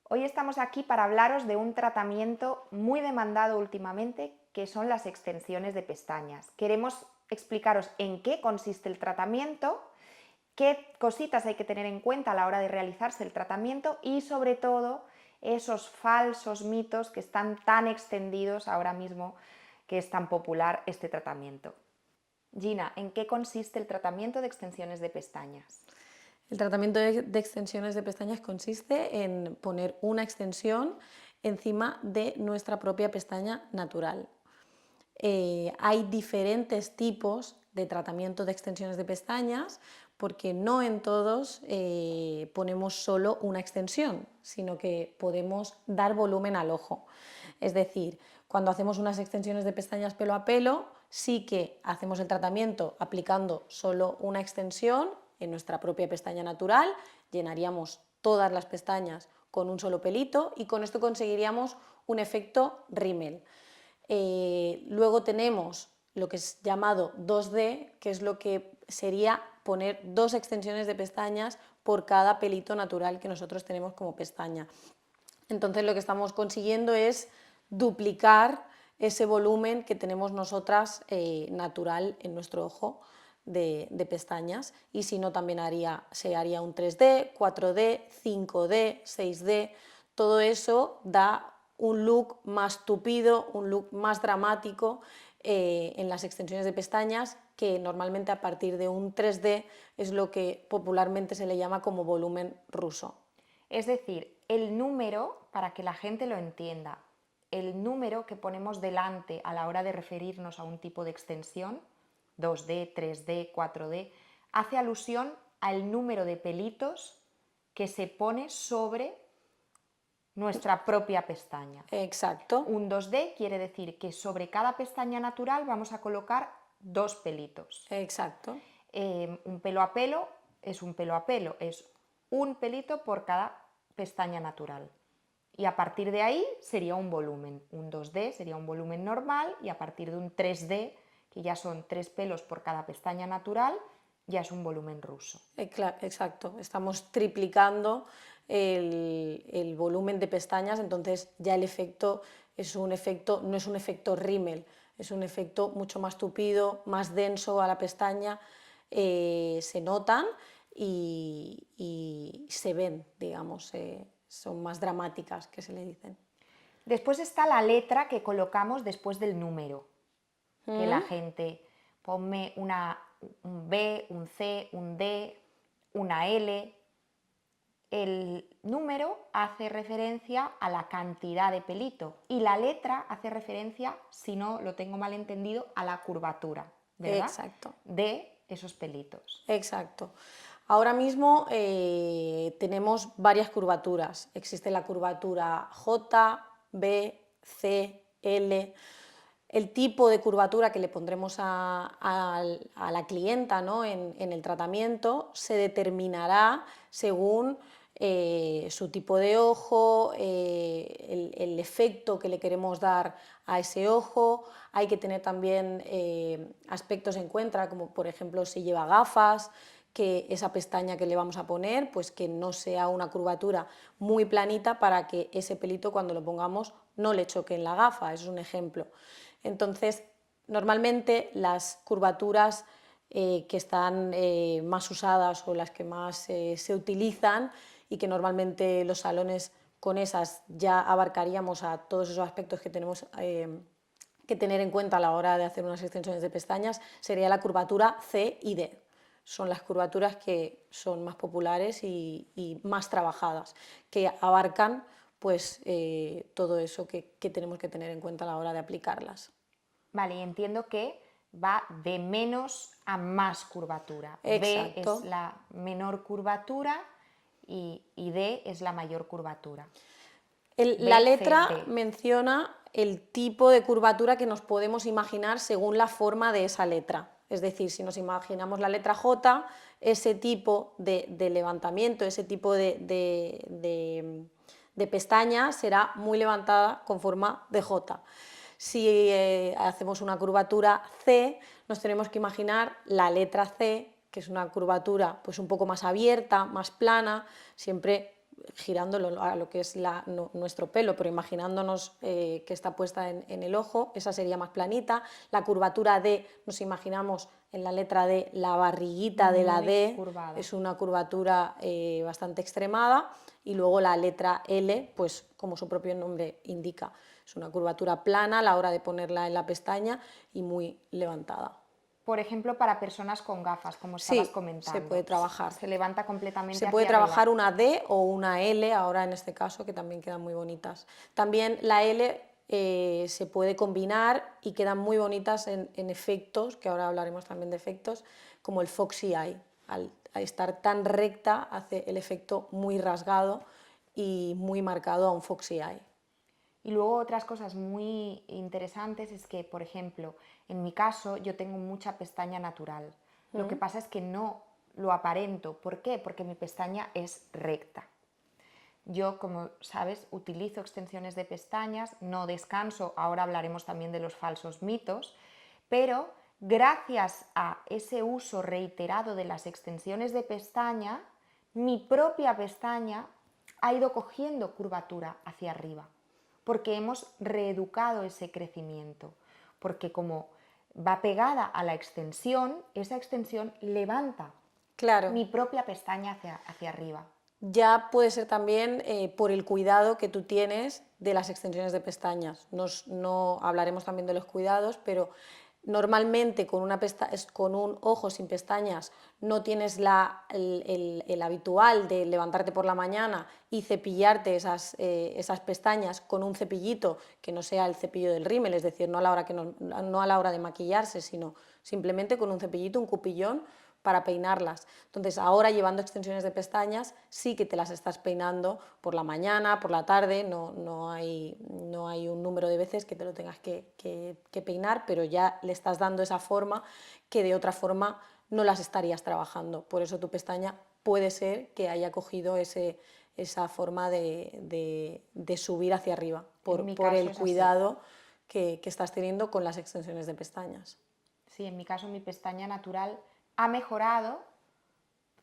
Hoy estamos aquí para hablaros de un tratamiento muy demandado últimamente, que son las extensiones de pestañas. Queremos explicaros en qué consiste el tratamiento, qué cositas hay que tener en cuenta a la hora de realizarse el tratamiento y, sobre todo, esos falsos mitos que están tan extendidos ahora mismo, que es tan popular este tratamiento. Gina, ¿en qué consiste el tratamiento de extensiones de pestañas? El tratamiento de extensiones de pestañas consiste en poner una extensión encima de nuestra propia pestaña natural. Hay diferentes tipos de tratamiento de extensiones de pestañas porque no en todos ponemos solo una extensión, sino que podemos dar volumen al ojo. Es decir, cuando hacemos unas extensiones de pestañas pelo a pelo, sí que hacemos el tratamiento aplicando solo una extensión en nuestra propia pestaña natural, llenaríamos todas las pestañas con un solo pelito y con esto conseguiríamos un efecto rímel. Luego tenemos lo que es llamado 2D, que es lo que sería poner dos extensiones de pestañas por cada pelito natural que nosotros tenemos como pestaña. Entonces lo que estamos consiguiendo es duplicar ese volumen que tenemos nosotras natural en nuestro ojo de pestañas, y si no también se haría un 3D, 4D, 5D, 6D, todo eso da un look más tupido, un look más dramático en las extensiones de pestañas, que normalmente a partir de un 3D es lo que popularmente se le llama como volumen ruso. Es decir, el número, para que la gente lo entienda, el número que ponemos delante a la hora de referirnos a un tipo de extensión, 2D, 3D, 4D, hace alusión al número de pelitos que se pone sobre nuestra propia pestaña. Exacto, Un 2D quiere decir que sobre cada pestaña natural vamos a colocar dos pelitos. exacto. Un pelo a pelo es un pelo a pelo, es un pelito por cada pestaña natural. Y a partir de ahí sería un volumen. Un 2D sería un volumen normal, y a partir de un 3D, que ya son tres pelos por cada pestaña natural, ya es un volumen ruso. Exacto, estamos triplicando el volumen de pestañas, entonces ya el efecto es un efecto, no es un efecto rímel, es un efecto mucho más tupido, más denso a la pestaña, se notan y se ven, digamos, son más dramáticas, que se le dicen. Después está la letra que colocamos después del número, que la ¿Mm? gente ponme un B, un C, un D, una L. El número hace referencia a la cantidad de pelito y la letra hace referencia, si no lo tengo mal entendido, a la curvatura, ¿verdad? Exacto. De esos pelitos. Exacto. Ahora mismo tenemos varias curvaturas. Existe la curvatura J, B, C, L. El tipo de curvatura que le pondremos a la clienta, ¿no?, en el tratamiento se determinará según su tipo de ojo, el efecto que le queremos dar a ese ojo. Hay que tener también aspectos en cuenta, como por ejemplo si lleva gafas, que esa pestaña que le vamos a poner, pues que no sea una curvatura muy planita para que ese pelito cuando lo pongamos no le choque en la gafa, eso es un ejemplo. Entonces, normalmente las curvaturas que están más usadas o las que más se utilizan, y que normalmente los salones con esas ya abarcaríamos a todos esos aspectos que tenemos que tener en cuenta a la hora de hacer unas extensiones de pestañas, sería la curvatura C y D. Son las curvaturas que son más populares y más trabajadas, que abarcan pues todo eso que tenemos que tener en cuenta a la hora de aplicarlas. Vale, y entiendo que va de menos a más curvatura. B es Exacto. la menor curvatura y D es la mayor curvatura. La B, C, letra D. menciona el tipo de curvatura que nos podemos imaginar según la forma de esa letra. Es decir, si nos imaginamos la letra J, ese tipo de levantamiento, ese tipo de pestaña será muy levantada con forma de J. Si hacemos una curvatura C, nos tenemos que imaginar la letra C, que es una curvatura pues un poco más abierta, más plana, siempre girándolo a lo que es nuestro pelo, pero imaginándonos que está puesta en el ojo, esa sería más planita. La curvatura D, nos imaginamos en la letra D, la barriguita de la Muy D, curvada. es una curvatura bastante extremada, y luego la letra L, pues como su propio nombre indica, es una curvatura plana a la hora de ponerla en la pestaña y muy levantada. Por ejemplo, para personas con gafas, como estabas Sí, comentando. se puede trabajar. Se levanta completamente Se hacia puede trabajar arriba. una D o una L, ahora en este caso, que también quedan muy bonitas. También la L se puede combinar y quedan muy bonitas en efectos, que ahora hablaremos también de efectos, como el Foxy Eye. Al estar tan recta hace el efecto muy rasgado y muy marcado a un Foxy Eye. Y luego otras cosas muy interesantes es que, por ejemplo, en mi caso yo tengo mucha pestaña natural. Lo que pasa es que no lo aparento. ¿Por qué? Porque mi pestaña es recta. Yo, como sabes, utilizo extensiones de pestañas, no descanso, ahora hablaremos también de los falsos mitos, pero gracias a ese uso reiterado de las extensiones de pestaña, mi propia pestaña ha ido cogiendo curvatura hacia arriba, porque hemos reeducado ese crecimiento, porque como va pegada a la extensión, esa extensión levanta Claro. mi propia pestaña hacia arriba. Ya puede ser también por el cuidado que tú tienes de las extensiones de pestañas. No hablaremos también de los cuidados, pero normalmente con un ojo sin pestañas no tienes el habitual de levantarte por la mañana y cepillarte esas pestañas con un cepillito que no sea el cepillo del rímel, es decir, no a la hora de maquillarse, sino simplemente con un cepillito, un cupillón, para peinarlas. Entonces, ahora llevando extensiones de pestañas sí que te las estás peinando por la mañana, por la tarde, no hay un número de veces que te lo tengas que peinar, pero ya le estás dando esa forma que de otra forma no las estarías trabajando. Por eso tu pestaña puede ser que haya cogido esa forma de subir hacia arriba, En mi por caso el es así. cuidado que estás teniendo con las extensiones de pestañas. Sí, en mi caso mi pestaña natural ha mejorado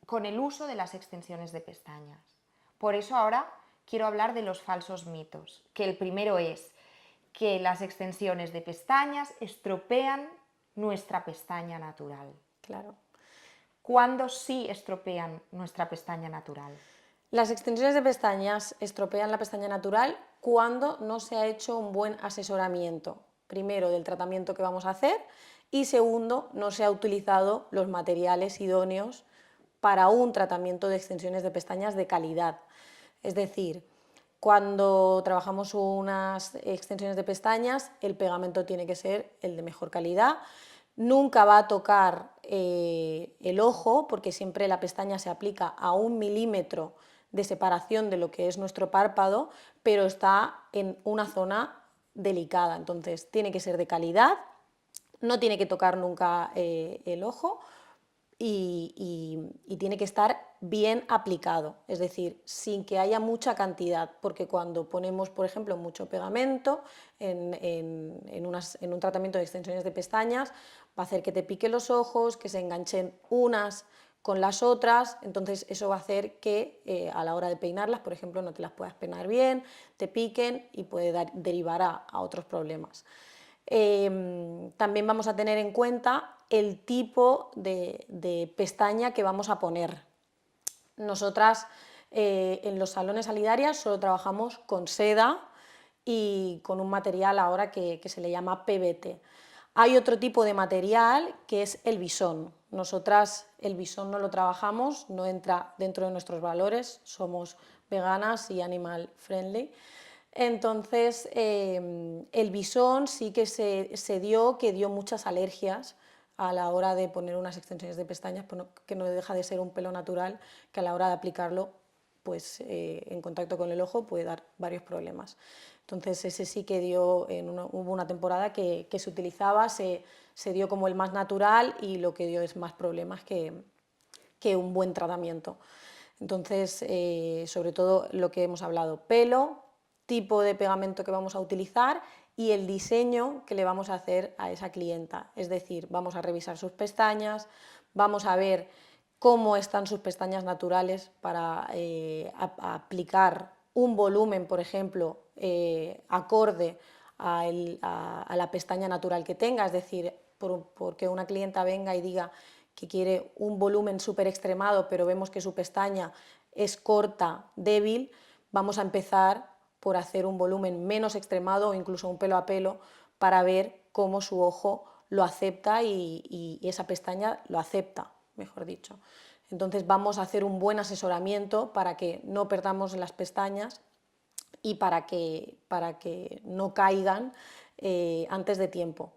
con el uso de las extensiones de pestañas. Por eso ahora quiero hablar de los falsos mitos, que el primero es que las extensiones de pestañas estropean nuestra pestaña natural. Claro. ¿Cuándo sí estropean nuestra pestaña natural? Las extensiones de pestañas estropean la pestaña natural cuando no se ha hecho un buen asesoramiento, primero del tratamiento que vamos a hacer y segundo, no se ha utilizado los materiales idóneos para un tratamiento de extensiones de pestañas de calidad. Es decir, cuando trabajamos unas extensiones de pestañas, el pegamento tiene que ser el de mejor calidad. Nunca va a tocar el ojo, porque siempre la pestaña se aplica a 1 milímetro de separación de lo que es nuestro párpado, pero está en una zona delicada. Entonces, tiene que ser de calidad, no tiene que tocar nunca el ojo, y tiene que estar bien aplicado, es decir, sin que haya mucha cantidad, porque cuando ponemos, por ejemplo, mucho pegamento en un tratamiento de extensiones de pestañas, va a hacer que te pique los ojos, que se enganchen unas con las otras, entonces eso va a hacer que a la hora de peinarlas, por ejemplo, no te las puedas peinar bien, te piquen y puede derivar a otros problemas. También vamos a tener en cuenta el tipo de pestaña que vamos a poner. Nosotras en los salones Alidaria solo trabajamos con seda y con un material ahora que se le llama PBT. Hay otro tipo de material que es el bisón. Nosotras el bisón no lo trabajamos, no entra dentro de nuestros valores, somos veganas y animal friendly. Entonces, el bisón sí que que dio muchas alergias a la hora de poner unas extensiones de pestañas, que no deja de ser un pelo natural que a la hora de aplicarlo, pues en contacto con el ojo puede dar varios problemas. Entonces ese sí que hubo una temporada que se utilizaba, se dio como el más natural y lo que dio es más problemas que un buen tratamiento. Entonces, sobre todo lo que hemos hablado, pelo, tipo de pegamento que vamos a utilizar y el diseño que le vamos a hacer a esa clienta. Es decir, vamos a revisar sus pestañas, vamos a ver cómo están sus pestañas naturales para aplicar un volumen, por ejemplo, acorde a la pestaña natural que tenga, es decir, porque una clienta venga y diga que quiere un volumen súper extremado, pero vemos que su pestaña es corta, débil, vamos a empezar por hacer un volumen menos extremado o incluso un pelo a pelo para ver cómo su ojo lo acepta y esa pestaña lo acepta, mejor dicho. Entonces vamos a hacer un buen asesoramiento para que no perdamos las pestañas y para que no caigan antes de tiempo.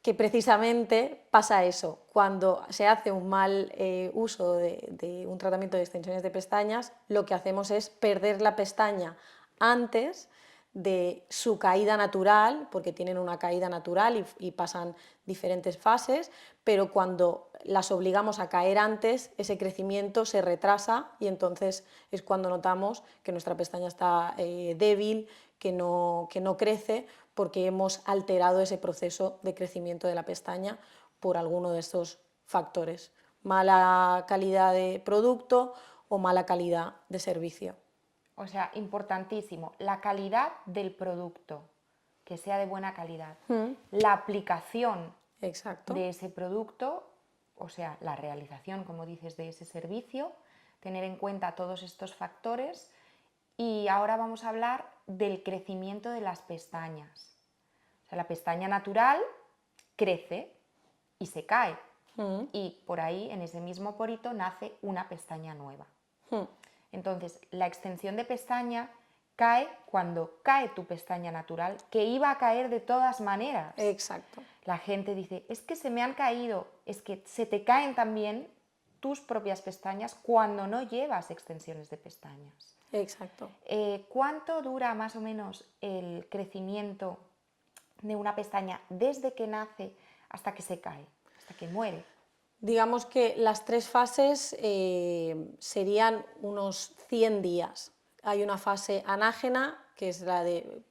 Que precisamente pasa eso, cuando se hace un mal uso de un tratamiento de extensiones de pestañas, lo que hacemos es perder la pestaña antes de su caída natural, porque tienen una caída natural y pasan diferentes fases, pero cuando las obligamos a caer antes, ese crecimiento se retrasa y entonces es cuando notamos que nuestra pestaña está débil, que no crece, porque hemos alterado ese proceso de crecimiento de la pestaña por alguno de estos factores, mala calidad de producto o mala calidad de servicio. O sea, importantísimo, la calidad del producto, que sea de buena calidad. La aplicación Exacto. de ese producto, o sea, la realización, como dices, de ese servicio, tener en cuenta todos estos factores. Y ahora vamos a hablar del crecimiento de las pestañas. O sea, la pestaña natural crece y se cae. Y por ahí, en ese mismo porito, nace una pestaña nueva. Entonces, la extensión de pestaña cae cuando cae tu pestaña natural, que iba a caer de todas maneras. Exacto. La gente dice, es que se me han caído, es que se te caen también tus propias pestañas cuando no llevas extensiones de pestañas. Exacto. ¿Cuánto dura más o menos el crecimiento de una pestaña desde que nace hasta que se cae, hasta que muere? Digamos que las 3 fases serían unos 100 días. Hay una fase anágena, que es la de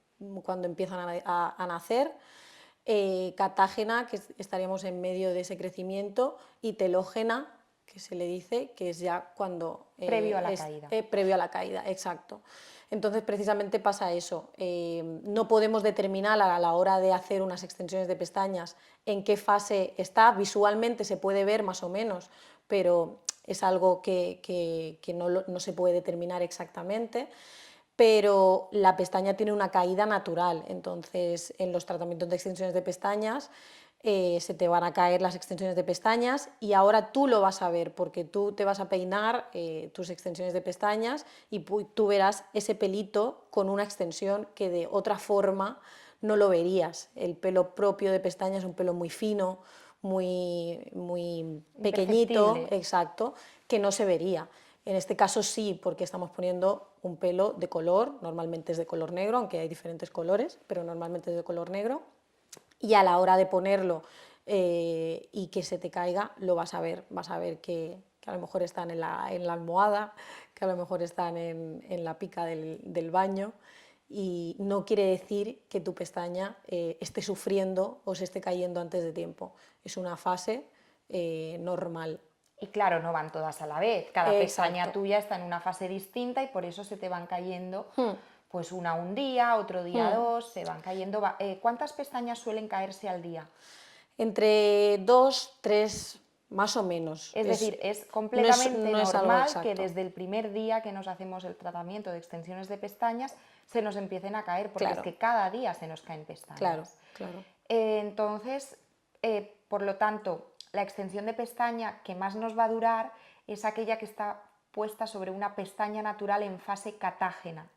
cuando empiezan a nacer, catágena, que estaríamos en medio de ese crecimiento, y telógena, que se le dice, que es ya cuando... Previo a la caída. Previo a la caída, exacto. Entonces, precisamente pasa eso. No podemos determinar a la hora de hacer unas extensiones de pestañas en qué fase está. Visualmente se puede ver más o menos, pero es algo que no se puede determinar exactamente. Pero la pestaña tiene una caída natural. Entonces, en los tratamientos de extensiones de pestañas se te van a caer las extensiones de pestañas y ahora tú lo vas a ver porque tú te vas a peinar tus extensiones de pestañas y tú verás ese pelito con una extensión que de otra forma no lo verías. El pelo propio de pestaña es un pelo muy fino, muy pequeñito, Imperceptible. exacto, que no se vería. En este caso sí, porque estamos poniendo un pelo de color, normalmente es de color negro, aunque hay diferentes colores, pero normalmente es de color negro, y a la hora de ponerlo y que se te caiga, lo vas a ver que a lo mejor están en la almohada, que a lo mejor están en la pica del baño, y no quiere decir que tu pestaña esté sufriendo o se esté cayendo antes de tiempo. Es una fase normal. Y claro, no van todas a la vez. Cada pestaña Exacto. tuya está en una fase distinta y por eso se te van cayendo pues una un día, otro día dos, se van cayendo. ¿Cuántas pestañas suelen caerse al día? Entre 2, 3, más o menos. Es decir, es No es, completamente no es algo normal que exacto. desde el primer día que nos hacemos el tratamiento de extensiones de pestañas se nos empiecen a caer, porque Claro. es que cada día se nos caen pestañas. Claro, claro. Entonces, por lo tanto, la extensión de pestaña que más nos va a durar es aquella que está puesta sobre una pestaña natural en fase catágena.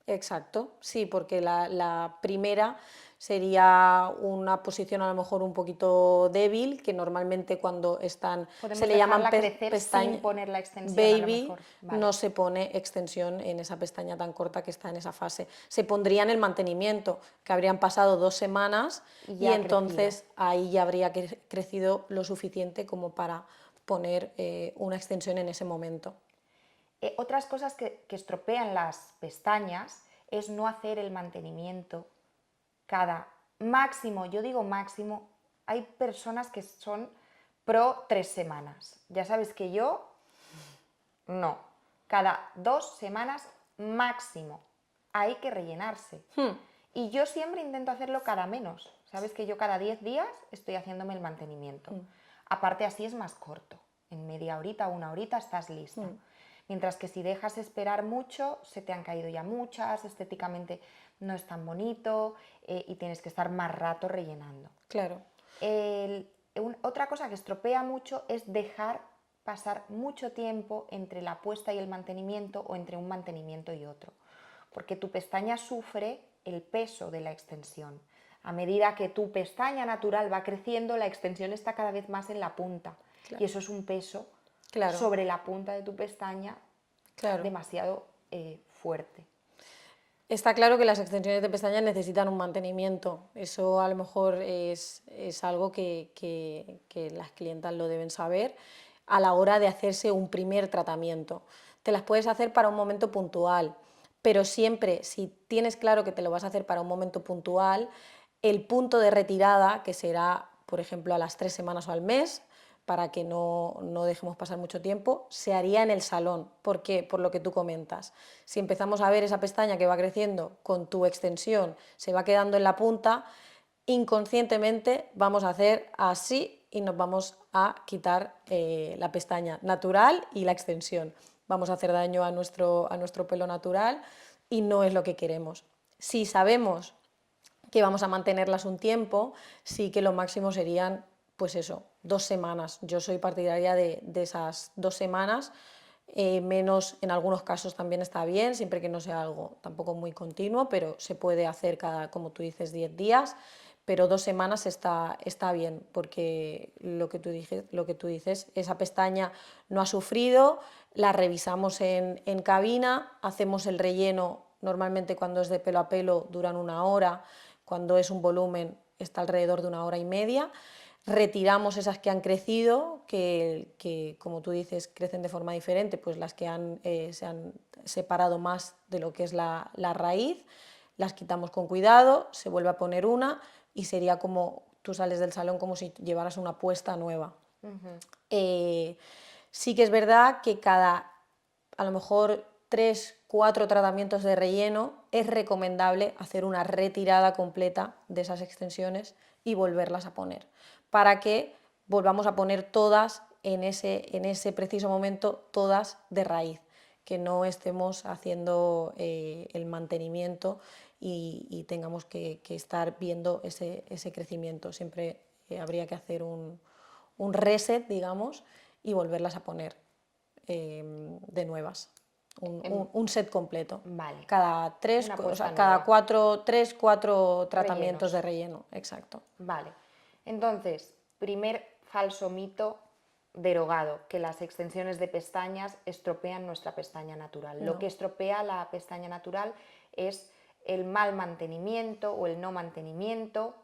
Exacto, sí, porque la primera sería una posición a lo mejor un poquito débil, que normalmente cuando están, se Podemos le llaman dejarla crecer sin pestañas poner la extensión a lo baby, mejor. Vale. no se pone extensión en esa pestaña tan corta que está en esa fase. Se pondría en el mantenimiento, que habrían pasado 2 semanas Y y ya ha entonces ahí ya habría crecido lo suficiente como para poner una extensión en ese momento. Otras cosas que estropean las pestañas es no hacer el mantenimiento cada máximo, yo digo máximo, hay personas que son pro 3 semanas. Ya sabes que yo no. Cada 2 semanas máximo hay que rellenarse. Y yo siempre intento hacerlo cada menos. Sabes que yo cada 10 días estoy haciéndome el mantenimiento. Aparte así es más corto. En media horita o una horita estás lista. Mientras que si dejas esperar mucho, se te han caído ya muchas, estéticamente no es tan bonito y tienes que estar más rato rellenando. Claro. Otra cosa que estropea mucho es dejar pasar mucho tiempo entre la puesta y el mantenimiento o entre un mantenimiento y otro, porque tu pestaña sufre el peso de la extensión. A medida que tu pestaña natural va creciendo, la extensión está cada vez más en la punta, Claro. y eso es un peso Claro. sobre la punta de tu pestaña demasiado fuerte. Está claro que las extensiones de pestañas necesitan un mantenimiento. Eso a lo mejor es algo que las clientas lo deben saber a la hora de hacerse un primer tratamiento. Te las puedes hacer para un momento puntual, pero siempre, si tienes claro que te lo vas a hacer para un momento puntual, el punto de retirada, que será, por ejemplo, a las 3 semanas o al mes, para que no dejemos pasar mucho tiempo, se haría en el salón. ¿Por qué? Por lo que tú comentas. Si empezamos a ver esa pestaña que va creciendo con tu extensión, se va quedando en la punta, inconscientemente vamos a hacer así y nos vamos a quitar la pestaña natural y la extensión. Vamos a hacer daño a nuestro pelo natural y no es lo que queremos. Si sabemos que vamos a mantenerlas un tiempo, sí que lo máximo serían, pues eso, 2 semanas. Yo soy partidaria de esas 2 semanas, menos en algunos casos también está bien, siempre que no sea algo tampoco muy continuo, pero se puede hacer cada, como tú dices, 10 días, pero 2 semanas está bien, porque lo que tú dices, esa pestaña no ha sufrido, la revisamos en cabina, hacemos el relleno, normalmente cuando es de pelo a pelo duran 1 hora, cuando es un volumen está alrededor de 1 hora y media, retiramos esas que han crecido, que como tú dices crecen de forma diferente, pues las que se han separado más de lo que es la raíz, las quitamos con cuidado, se vuelve a poner una y sería como tú sales del salón como si llevaras una puesta nueva. Sí que es verdad que a lo mejor 3, 4 tratamientos de relleno es recomendable hacer una retirada completa de esas extensiones y volverlas a poner, para que volvamos a poner todas en ese preciso momento, todas de raíz, que no estemos haciendo el mantenimiento y tengamos que estar viendo ese crecimiento. Siempre habría que hacer un reset, digamos, y volverlas a poner de nuevas. Un set completo. Vale. Cada 3, Una o puesta sea, cada nueva. 4 tratamientos Rellenos. de relleno, exacto. Vale. Entonces, primer falso mito derogado, que las extensiones de pestañas estropean nuestra pestaña natural. Lo No. que estropea la pestaña natural es el mal mantenimiento o el no mantenimiento,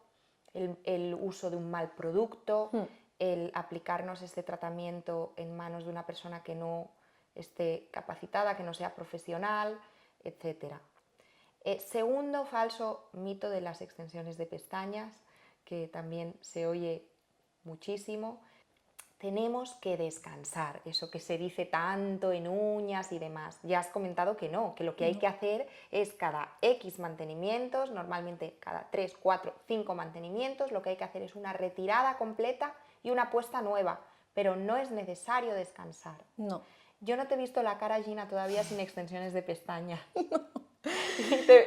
el uso de un mal producto, el aplicarnos este tratamiento en manos de una persona que no esté capacitada, que no sea profesional, etc. Segundo falso mito de las extensiones de pestañas, que también se oye muchísimo: tenemos que descansar, eso que se dice tanto en uñas y demás. Ya has comentado que no, que lo que hay que hacer es cada X mantenimientos, normalmente cada 3, 4, 5 mantenimientos, lo que hay que hacer es una retirada completa y una puesta nueva, pero no es necesario descansar. No. Yo no te he visto la cara, Gina, todavía sin extensiones de pestañas.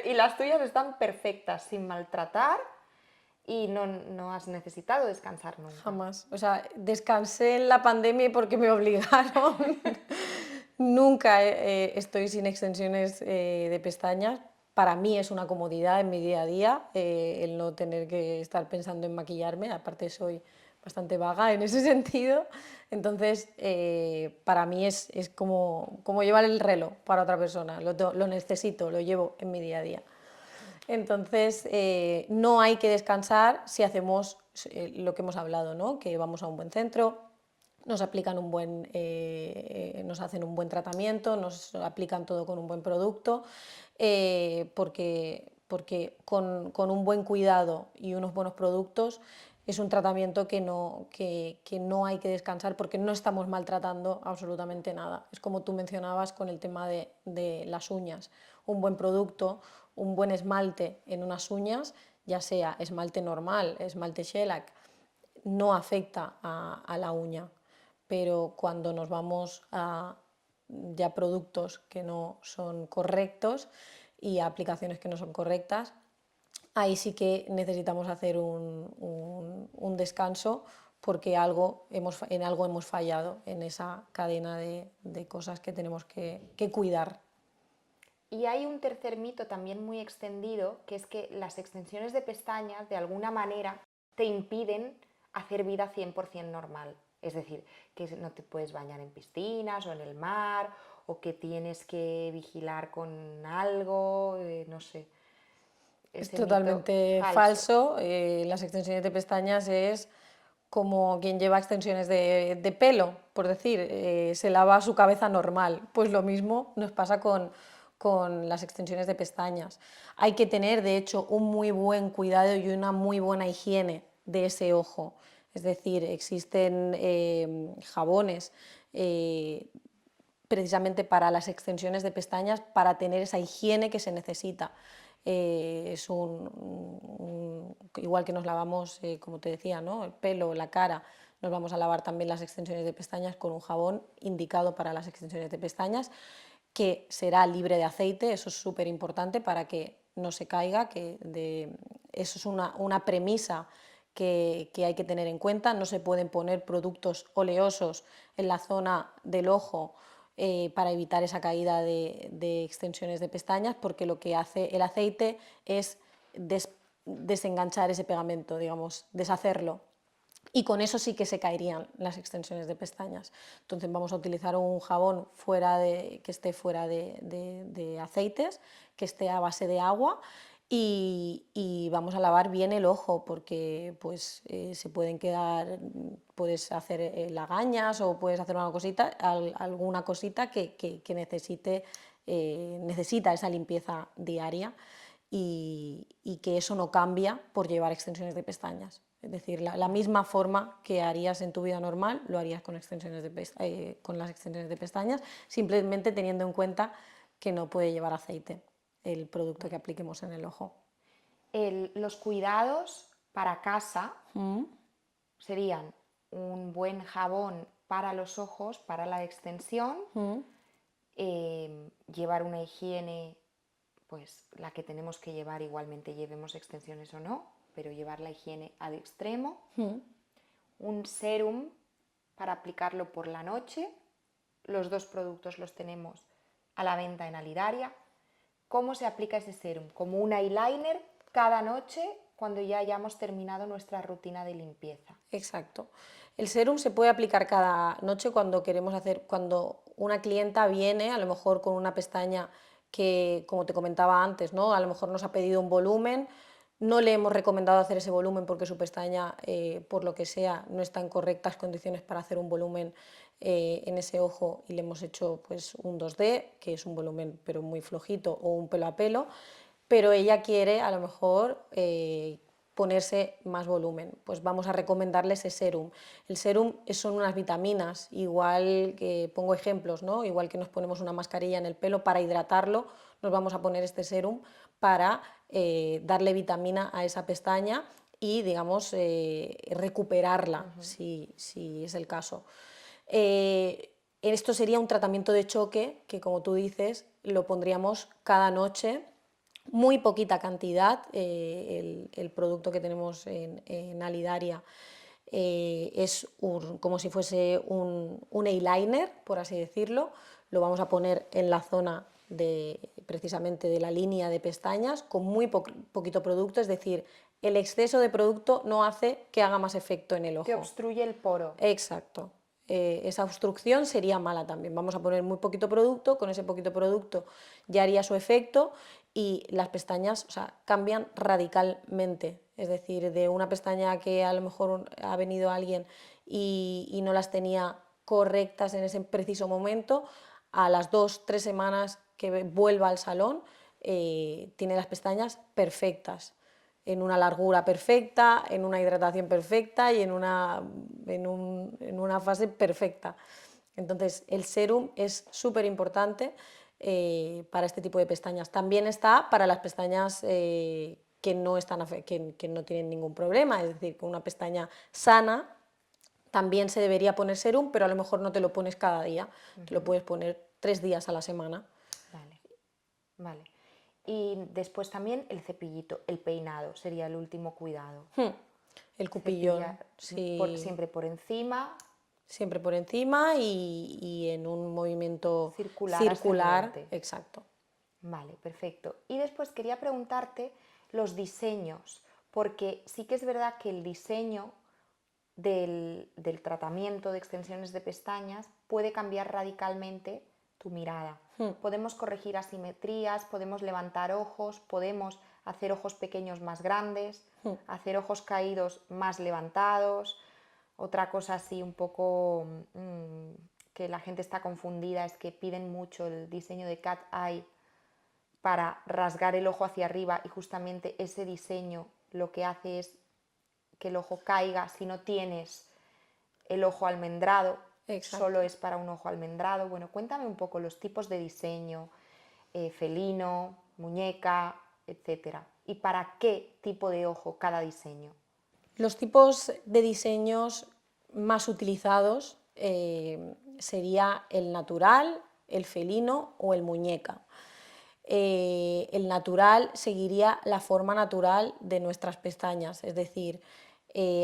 Y las tuyas están perfectas, sin maltratar, y no has necesitado descansar nunca. Jamás. O sea, descansé en la pandemia porque me obligaron. Nunca estoy sin extensiones de pestañas. Para mí es una comodidad en mi día a día el no tener que estar pensando en maquillarme. Aparte soy bastante vaga en ese sentido. Entonces, para mí es como llevar el reloj para otra persona. Lo necesito, lo llevo en mi día a día. Entonces, no hay que descansar si hacemos lo que hemos hablado, ¿no? Que vamos a un buen centro, nos aplican nos hacen un buen tratamiento, nos aplican todo con un buen producto, porque con un buen cuidado y unos buenos productos es un tratamiento que no hay que descansar porque no estamos maltratando absolutamente nada. Es como tú mencionabas con el tema de las uñas. Un buen producto, un buen esmalte en unas uñas, ya sea esmalte normal, esmalte shellac, no afecta a la uña, pero cuando nos vamos a ya productos que no son correctos y a aplicaciones que no son correctas, ahí sí que necesitamos hacer un descanso porque en algo hemos fallado en esa cadena de cosas que tenemos que cuidar. Y hay un tercer mito también muy extendido, que es que las extensiones de pestañas de alguna manera te impiden hacer vida 100% normal. Es decir, que no te puedes bañar en piscinas o en el mar, o que tienes que vigilar con algo, no sé. Es Ese mito totalmente falso. falso. Las extensiones de pestañas es como quien lleva extensiones de pelo, por decir, se lava su cabeza normal. Pues lo mismo nos pasa con las extensiones de pestañas. Hay que tener, de hecho, un muy buen cuidado y una muy buena higiene de ese ojo. Es decir, existen jabones precisamente para las extensiones de pestañas para tener esa higiene que se necesita. Igual que nos lavamos, como te decía, ¿no? El pelo, la cara, nos vamos a lavar también las extensiones de pestañas con un jabón indicado para las extensiones de pestañas, que será libre de aceite. Eso es súper importante para que no se caiga, eso es una premisa que hay que tener en cuenta. No se pueden poner productos oleosos en la zona del ojo para evitar esa caída de extensiones de pestañas, porque lo que hace el aceite es desenganchar ese pegamento, digamos, deshacerlo. Y con eso sí que se caerían las extensiones de pestañas. Entonces vamos a utilizar un jabón que esté fuera de aceites, que esté a base de agua, y vamos a lavar bien el ojo porque pues, se pueden quedar, puedes hacer lagañas o puedes hacer alguna cosita que necesita esa limpieza diaria, y que eso no cambia por llevar extensiones de pestañas. Es decir, la misma forma que harías en tu vida normal, lo harías con con las extensiones de pestañas, simplemente teniendo en cuenta que no puede llevar aceite el producto que apliquemos en el ojo. Los cuidados para casa serían un buen jabón para los ojos, para la extensión, llevar una higiene, pues la que tenemos que llevar, igualmente llevemos extensiones o no, pero llevar la higiene al extremo, un serum para aplicarlo por la noche. Los dos productos los tenemos a la venta en Alidaria. ¿Cómo se aplica ese serum? Como un eyeliner cada noche cuando ya hayamos terminado nuestra rutina de limpieza. Exacto. El serum se puede aplicar cada noche cuando una clienta viene, a lo mejor con una pestaña que, como te comentaba antes, ¿no? A lo mejor nos ha pedido un volumen, no le hemos recomendado hacer ese volumen porque su pestaña, por lo que sea, no está en correctas condiciones para hacer un volumen en ese ojo, y le hemos hecho pues, un 2D, que es un volumen pero muy flojito, o un pelo a pelo, pero ella quiere a lo mejor ponerse más volumen, pues vamos a recomendarle ese serum. El serum son unas vitaminas, igual que pongo ejemplos, ¿no? Igual que nos ponemos una mascarilla en el pelo para hidratarlo, nos vamos a poner este serum para darle vitamina a esa pestaña y, digamos, recuperarla, si es el caso. Esto sería un tratamiento de choque que, como tú dices, lo pondríamos cada noche, muy poquita cantidad. El producto que tenemos en Alidaria es como si fuese un eyeliner, por así decirlo. Lo vamos a poner en la zona precisamente de la línea de pestañas con muy poquito producto, es decir, el exceso de producto no hace que haga más efecto en el ojo. Que obstruye el poro. Exacto. Esa obstrucción sería mala también. Vamos a poner muy poquito producto, con ese poquito producto ya haría su efecto y las pestañas, o sea, cambian radicalmente. Es decir, de una pestaña que a lo mejor ha venido alguien y no las tenía correctas en ese preciso momento, a las 2 o 3 semanas que vuelva al salón, tiene las pestañas perfectas. en una largura perfecta, en una hidratación perfecta y en una fase perfecta. Entonces, el sérum es súper importante para este tipo de pestañas. También está para las pestañas que no tienen ningún problema, es decir, con una pestaña sana también se debería poner sérum, pero a lo mejor no te lo pones cada día, te lo puedes poner 3 días a la semana. Vale, vale. Y después también el cepillito, el peinado sería el último cuidado. El Cepillar cupillón, sí, siempre por encima, siempre por encima y en un movimiento circular circular, ascendente. exacto. Vale, perfecto. Y después quería preguntarte los diseños, porque sí que es verdad que el diseño del tratamiento de extensiones de pestañas puede cambiar radicalmente tu mirada. Podemos corregir asimetrías, podemos levantar ojos, podemos hacer ojos pequeños más grandes, hacer ojos caídos más levantados. Otra cosa así un poco que la gente está confundida es que piden mucho el diseño de cat eye para rasgar el ojo hacia arriba y justamente ese diseño lo que hace es que el ojo caiga si no tienes el ojo almendrado, Exacto. solo es para un ojo almendrado. Bueno, cuéntame un poco los tipos de diseño, felino, muñeca, etcétera. ¿Y para qué tipo de ojo cada diseño? Los tipos de diseños más utilizados sería el natural, el felino o el muñeca. El natural seguiría la forma natural de nuestras pestañas, es decir,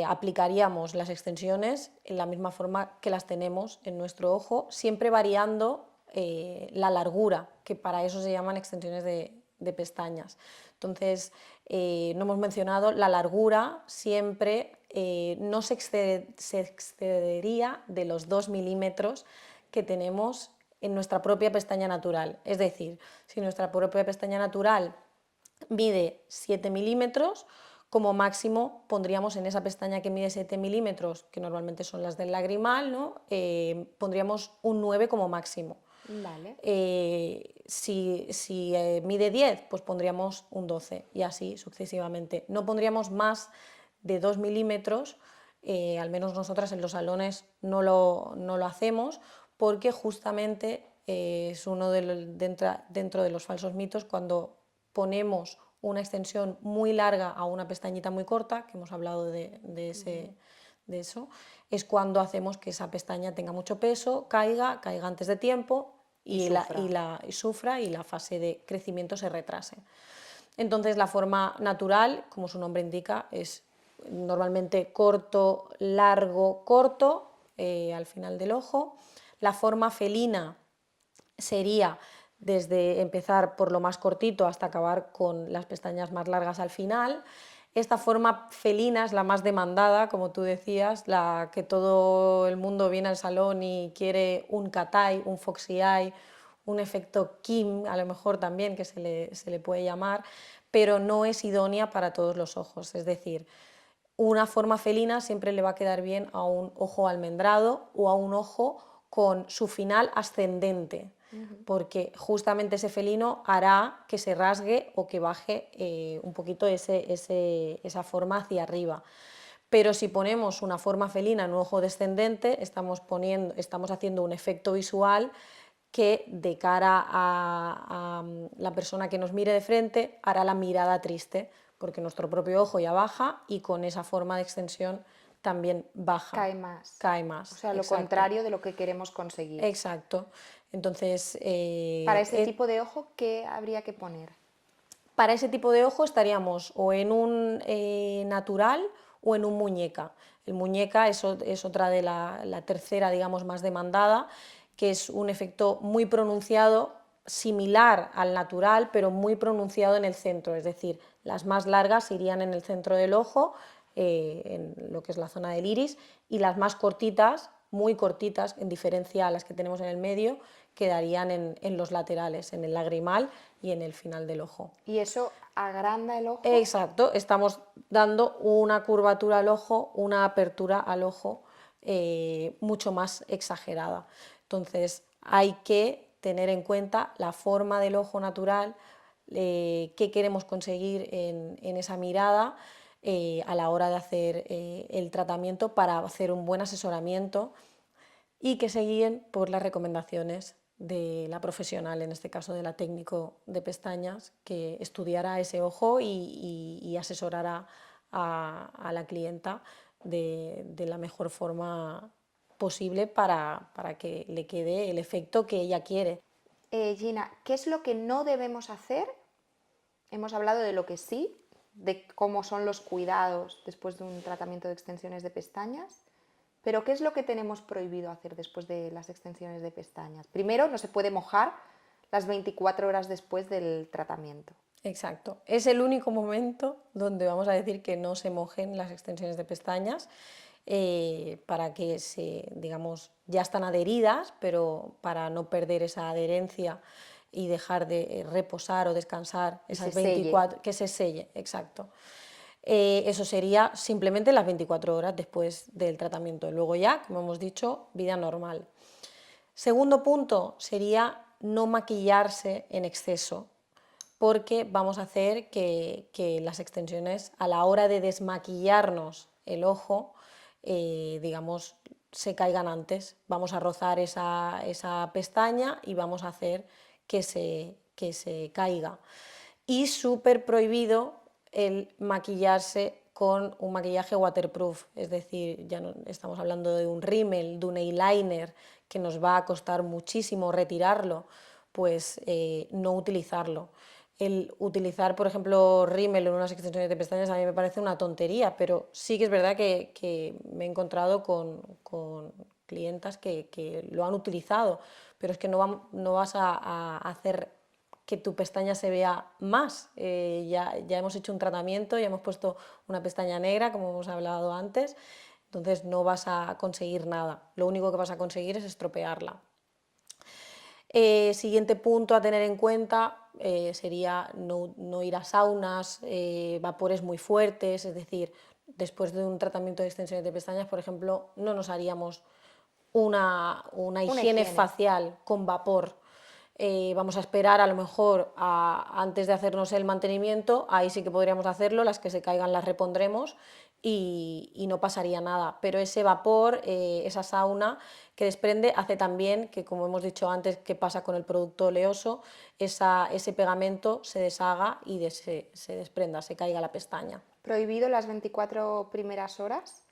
aplicaríamos las extensiones en la misma forma que las tenemos en nuestro ojo, siempre variando la largura, que para eso se llaman extensiones de pestañas. Entonces, no hemos mencionado, la largura siempre no se excedería de los 2 milímetros que tenemos en nuestra propia pestaña natural. Es decir, si nuestra propia pestaña natural mide 7 milímetros, como máximo pondríamos en esa pestaña que mide 7 milímetros, que normalmente son las del lagrimal, ¿no? Pondríamos un 9 como máximo. Vale. Si mide 10, pues pondríamos un 12 y así sucesivamente. No pondríamos más de 2 milímetros, al menos nosotras en los salones no lo hacemos, porque justamente es uno dentro de los falsos mitos cuando ponemos una extensión muy larga a una pestañita muy corta, que hemos hablado de eso, es cuando hacemos que esa pestaña tenga mucho peso, caiga antes de tiempo y sufra y la fase de crecimiento se retrase. Entonces la forma natural, como su nombre indica, es normalmente corto, largo, corto, al final del ojo. La forma felina sería desde empezar por lo más cortito hasta acabar con las pestañas más largas al final. Esta forma felina es la más demandada, como tú decías, la que todo el mundo viene al salón y quiere un cat eye, un foxy eye, un efecto Kim, a lo mejor también, que se le puede llamar, pero no es idónea para todos los ojos. Es decir, una forma felina siempre le va a quedar bien a un ojo almendrado o a un ojo con su final ascendente, porque justamente ese felino hará que se rasgue o que baje un poquito esa forma hacia arriba. Pero si ponemos una forma felina en un ojo descendente, estamos haciendo un efecto visual que de cara a la persona que nos mire de frente hará la mirada triste, porque nuestro propio ojo ya baja y con esa forma de extensión también baja. Cae más. Cae más. O sea, lo exacto. contrario de lo que queremos conseguir. Exacto. Entonces, Para ese tipo de ojo, ¿qué habría que poner? para ese tipo de ojo estaríamos o en un natural o en un muñeca. El muñeca es otra de la tercera, digamos, más demandada, que es un efecto muy pronunciado, similar al natural, pero muy pronunciado en el centro. Es decir, las más largas irían en el centro del ojo, en lo que es la zona del iris, y las más cortitas, muy cortitas, en diferencia a las que tenemos en el medio, quedarían en los laterales, en el lagrimal y en el final del ojo. ¿Y eso agranda el ojo? Exacto, estamos dando una curvatura al ojo, una apertura al ojo mucho más exagerada. Entonces hay que tener en cuenta la forma del ojo natural, qué queremos conseguir en esa mirada a la hora de hacer el tratamiento para hacer un buen asesoramiento y que se guíen por las recomendaciones de la profesional, en este caso de la técnico de pestañas, que estudiará ese ojo y asesorará a la clienta de la mejor forma posible para que le quede el efecto que ella quiere. Gina, ¿qué es lo que no debemos hacer? Hemos hablado de lo que sí, de cómo son los cuidados después de un tratamiento de extensiones de pestañas, pero ¿qué es lo que tenemos prohibido hacer después de las extensiones de pestañas? Primero, no se puede mojar las 24 horas después del tratamiento. Exacto, es el único momento donde vamos a decir que no se mojen las extensiones de pestañas para que digamos, ya están adheridas, pero para no perder esa adherencia y dejar de reposar o descansar esas se selle. 24, que se selle, exacto. Eso sería simplemente las 24 horas después del tratamiento. Luego ya, como hemos dicho, vida normal. Segundo punto sería no maquillarse en exceso, porque vamos a hacer que las extensiones, a la hora de desmaquillarnos el ojo, digamos, se caigan antes. Vamos a rozar esa pestaña y vamos a hacer que se caiga. Y súper prohibido el maquillarse con un maquillaje waterproof, es decir, ya no estamos hablando de un rímel, de un eyeliner, que nos va a costar muchísimo retirarlo, pues no utilizarlo. El utilizar, por ejemplo, rímel en unas extensiones de pestañas a mí me parece una tontería, pero sí que es verdad que me he encontrado con clientas que lo han utilizado, pero es que no vas a hacer que tu pestaña se vea más. Ya hemos hecho un tratamiento, ya hemos puesto una pestaña negra, como hemos hablado antes, entonces no vas a conseguir nada. Lo único que vas a conseguir es estropearla. Siguiente punto a tener en cuenta sería no ir a saunas, vapores muy fuertes, es decir, después de un tratamiento de extensiones de pestañas, por ejemplo, no nos haríamos una higiene facial con vapor. Vamos a esperar a lo mejor antes de hacernos el mantenimiento, ahí sí que podríamos hacerlo, las que se caigan las repondremos y no pasaría nada, pero ese vapor, esa sauna que desprende hace también que, como hemos dicho antes, que pasa con el producto oleoso, ese pegamento se deshaga y se desprenda, se caiga la pestaña. Prohibido las 24 primeras horas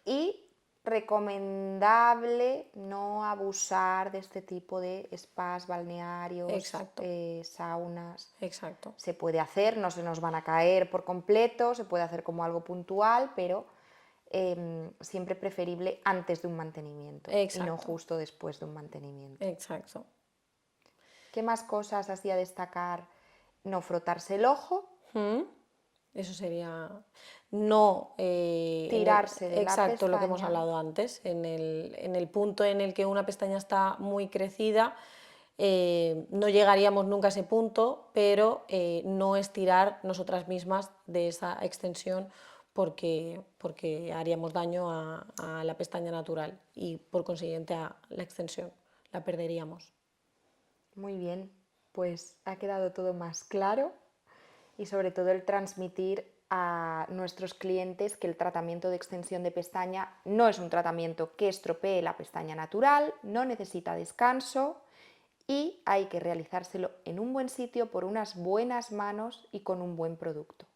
y recomendable no abusar de este tipo de spas, balnearios, Exacto. Saunas. Exacto. Se puede hacer, no se nos van a caer por completo, se puede hacer como algo puntual, pero siempre preferible antes de un mantenimiento. Exacto. Y no justo después de un mantenimiento. Exacto. ¿Qué más cosas así a destacar? No frotarse el ojo. Eso sería no tirarse de la exacto lo que hemos pestaña. hablado antes, en el punto en el que una pestaña está muy crecida, no llegaríamos nunca a ese punto, pero no estirar nosotras mismas de esa extensión porque haríamos daño a la pestaña natural y por consiguiente a la extensión, la perderíamos. Muy bien, pues ha quedado todo más claro y sobre todo el transmitir a nuestros clientes que el tratamiento de extensión de pestaña no es un tratamiento que estropee la pestaña natural, no necesita descanso y hay que realizárselo en un buen sitio por unas buenas manos y con un buen producto.